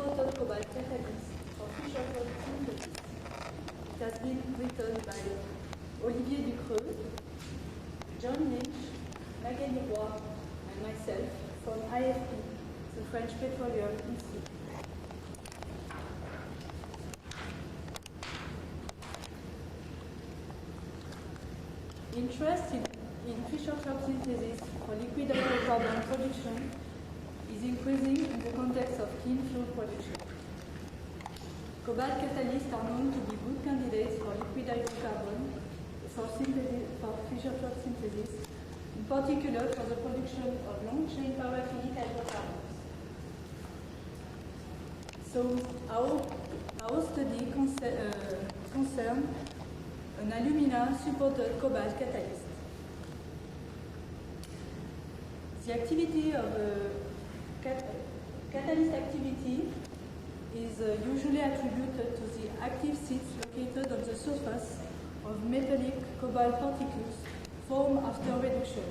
imported cobalt catalyst for Fischer-Tropsch synthesis. It has been written by Olivier Ducreux, John Lynch, Magali Roy, and myself from IFP, the French Petroleum Institute. Interest in Fischer-Tropsch synthesis for liquid hydrocarbon production is increasing in the context of clean fuel production. Cobalt catalysts are known to be good candidates for liquid hydrocarbon for Fischer-Tropsch synthesis, in particular for the production of long-chain paraffinic hydrocarbons. So our study concerns an alumina-supported cobalt catalyst. The activity of catalyst activity is usually attributed to the active seeds located on the surface of metallic cobalt particles formed after reduction.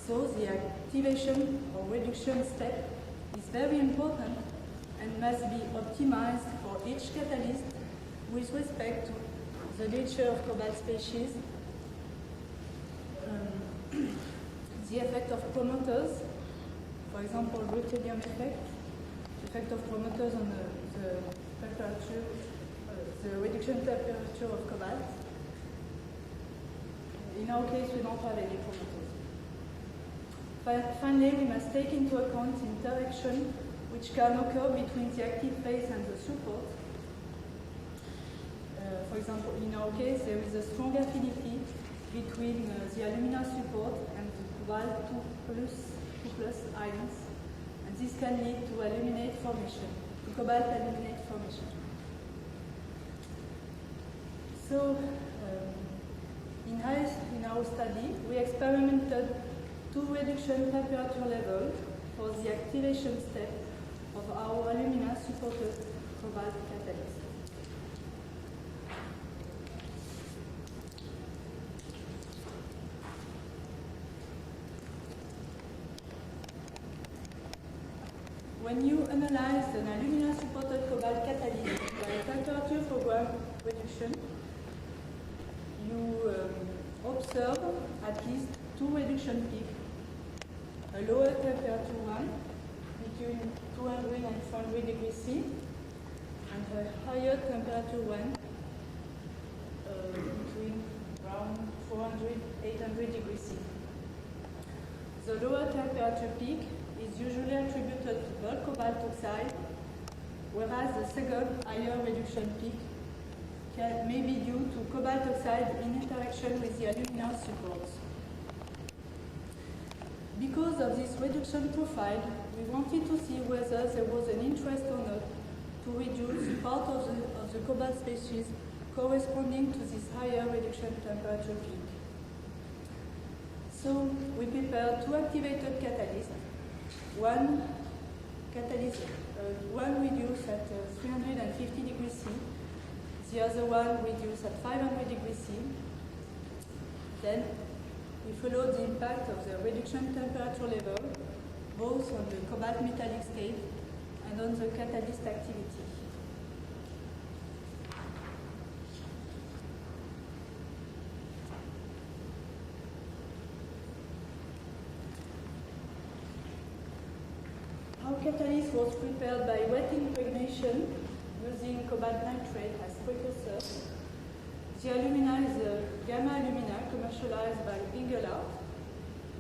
So the activation or reduction step is very important and must be optimized for each catalyst with respect to the nature of cobalt species, the effect of promoters, for example, ruthenium effect, the effect of promoters on the temperature, the reduction temperature of cobalt. In our case, we don't have any promoters. Finally, we must take into account the interaction which can occur between the active phase and the support. For example, in our case, there is a strong affinity between the alumina support and the cobalt 2+ ions, and this can lead to aluminate formation, to cobalt aluminate formation. So, in our study, we experimented 2 reduction temperature levels for the activation step of our alumina-supported cobalt catalyst. When you analyze an alumina-supported cobalt catalyst by temperature program reduction, you observe at least 2 reduction peaks. A lower temperature one between 200 and 400 degrees C, and a higher temperature one between around 400 800 degrees C. The lower temperature peak is usually attributed to bulk cobalt oxide, whereas the second higher reduction peak may be due to cobalt oxide in interaction with the alumina supports. Because of this reduction profile, we wanted to see whether there was an interest or not to reduce part of the cobalt species corresponding to this higher reduction temperature peak. So we prepared 2 activated catalysts. One reduced at 350 degrees C, the other one reduced at 500 degrees C. Then we followed the impact of the reduction temperature level, both on the cobalt metallic state and on the catalyst activity. Our catalyst was prepared by wet impregnation using cobalt nitrate as precursor. The alumina is a gamma alumina commercialized by Ingelheart.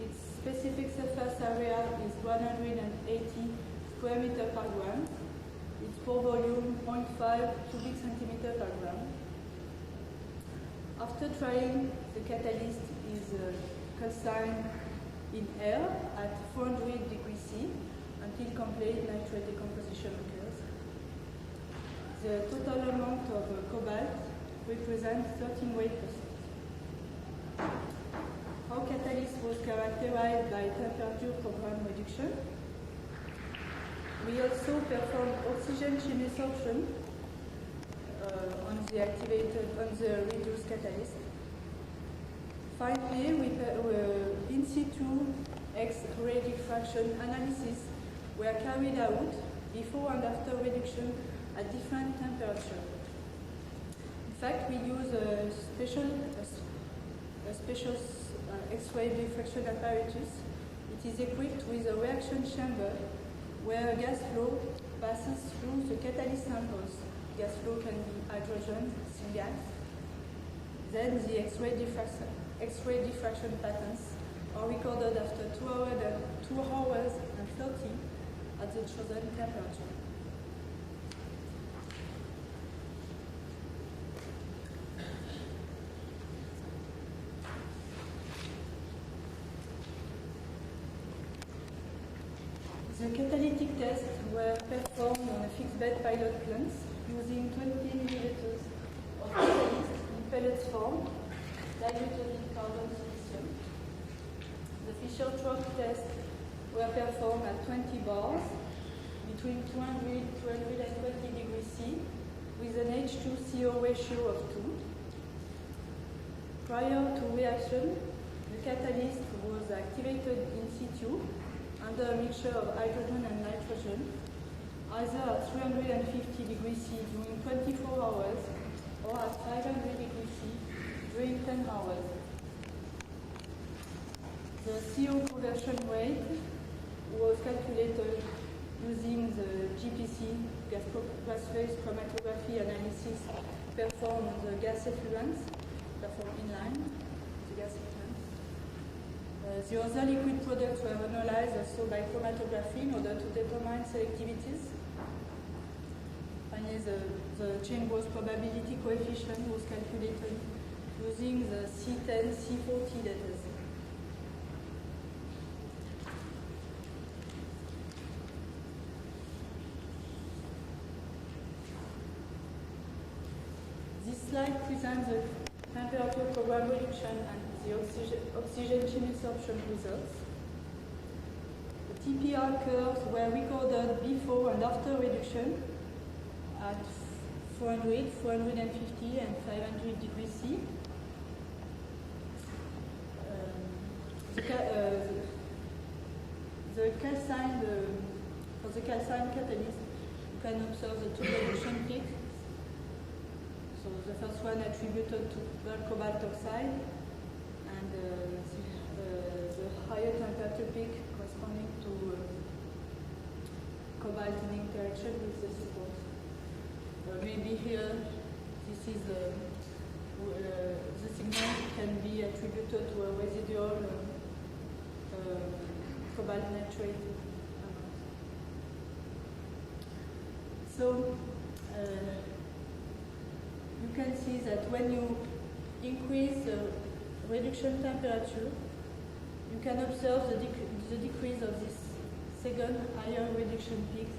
Its specific surface area is 180 square meter per gram. Its pore volume 0.5 cubic centimeter per gram. After trying, the catalyst is calcined in air at 400 degrees C until complete nitrate decomposition occurs. The total amount of cobalt represents 13 weight percent. Our catalyst was characterized by temperature program reduction. We also performed oxygen chemisorption on the reduced catalyst. Finally, in situ X-ray diffraction analysis were carried out before and after reduction at different temperatures. In fact, we use a special X-ray diffraction apparatus. It is equipped with a reaction chamber where a gas flow passes through the catalyst samples. Gas flow can be hydrogen, syngas. Then the X-ray diffraction patterns are recorded after 2 hours and 30 at the chosen temperature. The catalytic tests were performed on a fixed bed pilot plant using 20 milliliters of catalyst in pellets form, diluted in carbon silicium. The Fischer-Tropsch tests were performed at 20 bars between 200 to 220 degrees C with an H2CO ratio of 2. Prior to reaction, the catalyst was activated in situ under a mixture of hydrogen and nitrogen, either at 350 degrees C during 24 hours or at 500 degrees C during 10 hours. The CO conversion rate was calculated using the GPC, gas phase chromatography analysis performed on the gas effluents, performed inline, the gas effluents. The other liquid products were analyzed also by chromatography in order to determine selectivities. Finally, the chain growth probability coefficient was calculated using the C10, C40 data set. This slide presents the temperature program reduction and the oxygen chemisorption results. The TPR curves were recorded before and after reduction at 400, 450, and 500 degrees C. For the calcine catalyst, you can observe the two reduction peaks. So the first one attributed to bulk cobalt oxide, and the higher temperature peak corresponding to cobalt in interaction with the support. Maybe here, this is the signal can be attributed to a residual cobalt nitrate amount. So you can see that when you increase the reduction temperature, you can observe the decrease of this second higher reduction peak.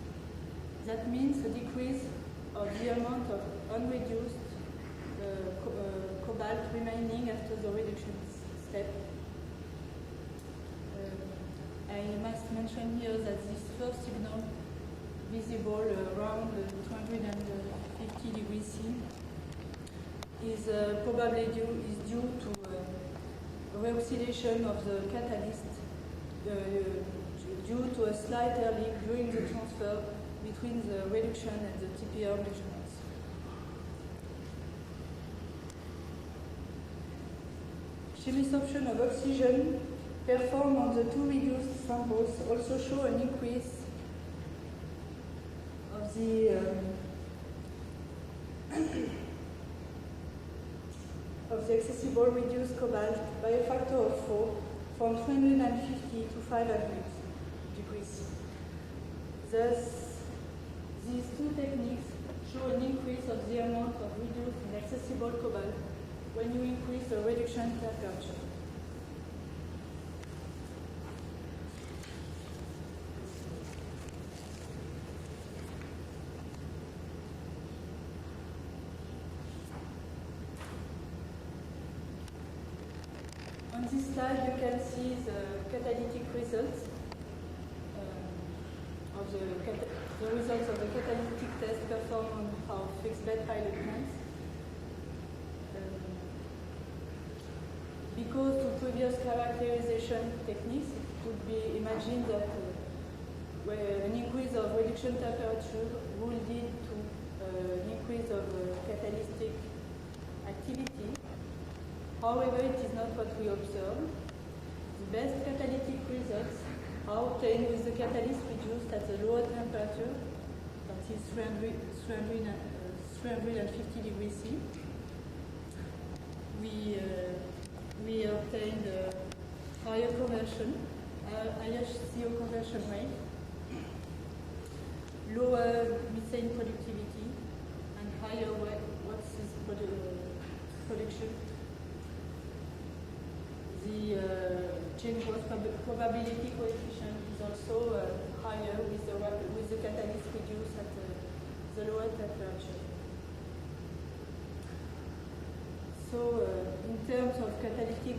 That means a decrease of the amount of unreduced cobalt remaining after the reduction step. I must mention here that this first signal, visible around 250 degrees C, is probably due to reoxidation of the catalyst due to a slight air leak during the transfer between the reduction and the TPR measurements. Chemisorption of oxygen performed on the two reduced samples also show an increase of the accessible reduced cobalt by a factor of 4 from 350 to 500 degrees. Thus, these two techniques show an increase of the amount of reduced and accessible cobalt when you increase the reduction temperature. On this slide, you can see the catalytic results of the results of the catalytic test performed on our fixed bed pilot plants. Because to previous characterization techniques, it could be imagined that where an increase of reduction temperature will lead to an increase of catalytic activity. However, it is not what we observe. The best catalytic results are obtained with the catalyst reduced at a lower temperature, that is 350 degrees C. We obtained higher conversion, higher CO conversion rate, lower methane productivity, and higher waxes production. The change growth probability coefficient is also higher with the catalyst reduced at the lower temperature. So, in terms of catalytic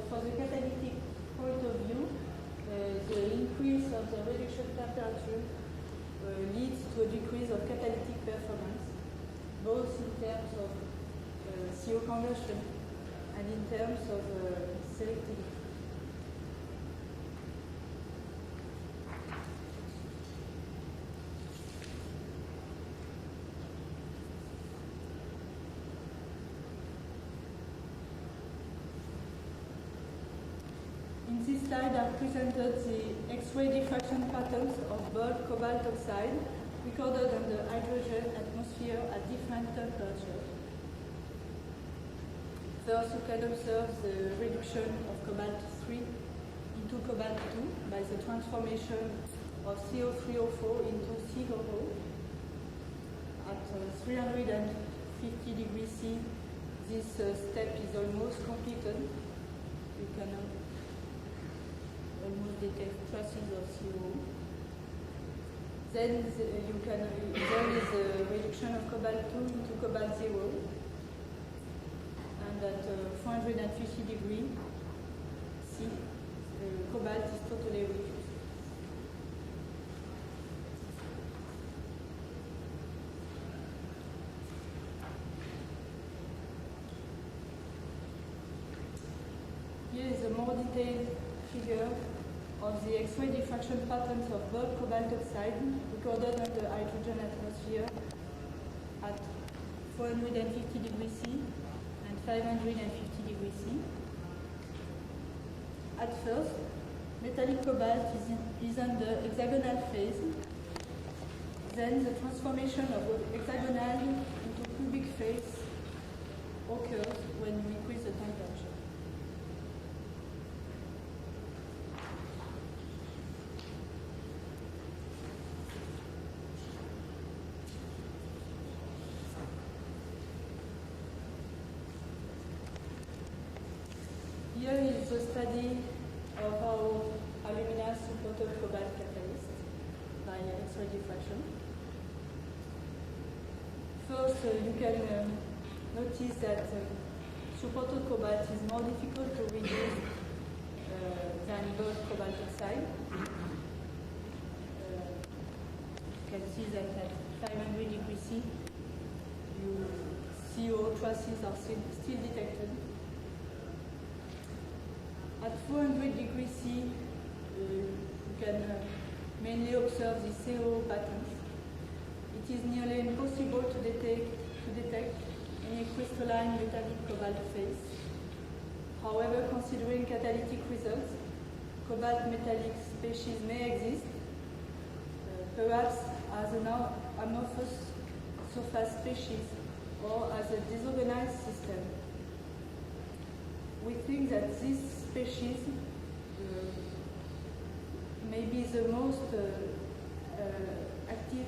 for the catalytic point of view, the increase of the reduction temperature leads to a decrease of catalytic performance, both in terms of CO conversion and in terms of selectivity. In this slide, I've presented the X-ray diffraction patterns of bulk cobalt oxide recorded on the hydrogen atmosphere at different temperatures. First, you can observe the reduction of cobalt-3 into cobalt-2 by the transformation of CO3O4 into COO. At 350 degrees C, this step is almost completed. You can almost detect traces of CO. Then there is a reduction of cobalt-2 into cobalt-0, and at 450 degrees C, cobalt is totally reduced. Here is a more detailed figure of the X-ray diffraction patterns of bulk cobalt oxide recorded on the hydrogen atmosphere at 450 degrees C and 550 degrees C. At first, metallic cobalt is under hexagonal phase. Then the transformation of the hexagonal into cubic phase occurs when you increase the temperature. Here is the study of how alumina supported cobalt catalyst by X-ray diffraction. First, you can notice that supported cobalt is more difficult to reduce than bulk cobalt oxide. You can see that at 500 degrees C, CO traces are still detected. At 400 degrees C, you can mainly observe the CO patterns. It is nearly impossible to detect any crystalline metallic cobalt phase. However, considering catalytic results, cobalt metallic species may exist, perhaps as an amorphous surface species or as a disorganized system. We think that this species may be the most active,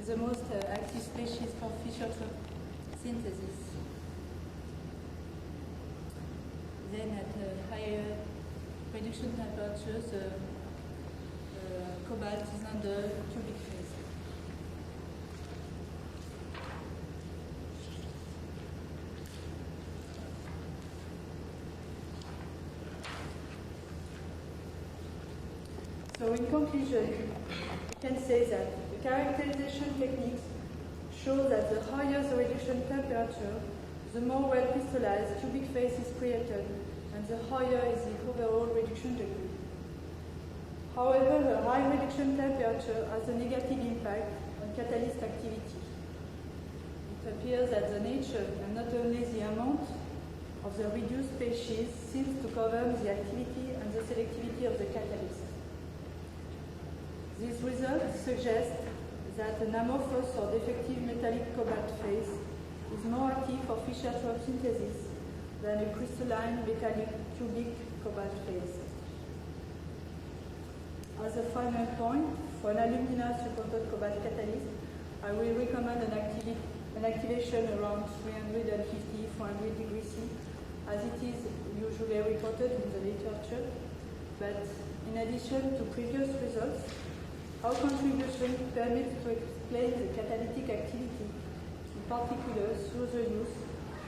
the most active species for Fischer synthesis. Then at higher reduction temperatures, cobalt is under cubic phase. So in conclusion, we can say that the characterization techniques show that the higher the reduction temperature, the more well crystallized cubic phase is created, and the higher is the overall reduction degree. However, the high reduction temperature has a negative impact on catalyst activity. It appears that the nature and not only the amount of the reduced species seems to govern the activity and the selectivity of the catalyst. These results suggest that an amorphous or defective metallic cobalt phase is more active for Fischer-Tropsch synthesis than a crystalline metallic cubic cobalt phase. As a final point, for an alumina superconductor cobalt catalyst, I will recommend an activation around 350-400 degrees C, as it is usually reported in the literature. But in addition to previous results, our contribution permits to explain the catalytic activity, in particular through the use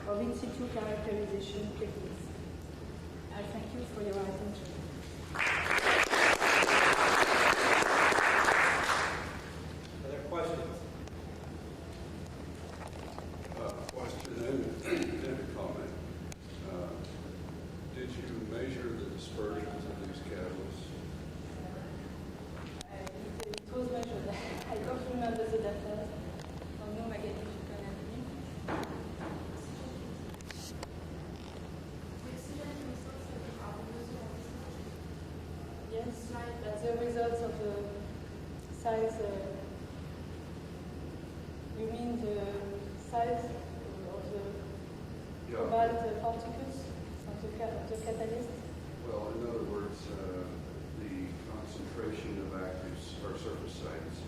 of in situ characterization techniques. I thank you for your attention. Are there questions? Question and a comment. Did you measure the dispersions of these catalysts? It was measured. I don't remember the data. No, Magali, you can help me. Yes, that's the results of the size. You mean the size of the cobalt particles of the catalyst? Well, in other words, the concentration of active or surface sites.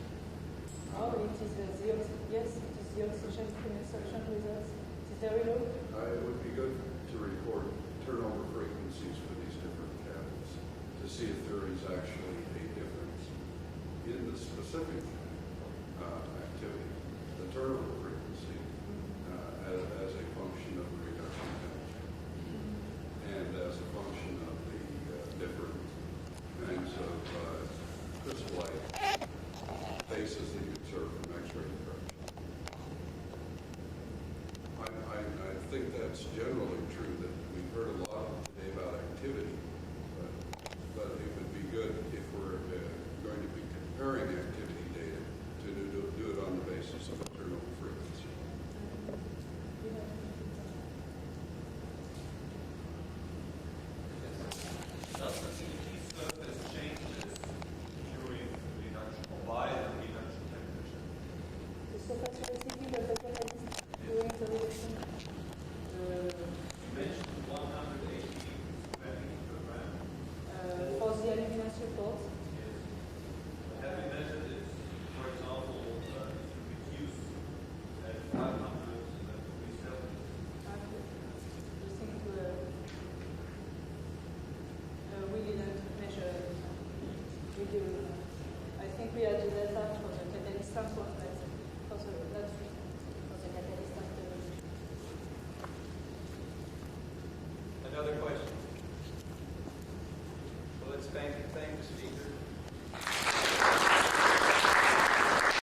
Oh, it is yes, it is the oxygen absorption results. It is very low. It would be good to report turnover frequencies for these different catalysts to see if there is actually a difference in the specific activity, the turnover frequency, as a function of the reduction temperature, and as a function of the different kinds of crystallite faces that you observe from X-ray diffraction. I think that's generally true, that we've heard a lot today about activity, but it would be good if we're going to be comparing activity data to do it on the basis of a turnover frequency. Does the CT surface changes during reduction or by the reduction temperature? The surface velocity of the catalyst during the reduction. You mentioned 180 square meters per gram. For the alumina support. Yes. Have you measured it, for example, if you reduce at 500 degrees Celsius? You think we didn't measure. We do. I think we had the data for the catalyst sample, but for the, that's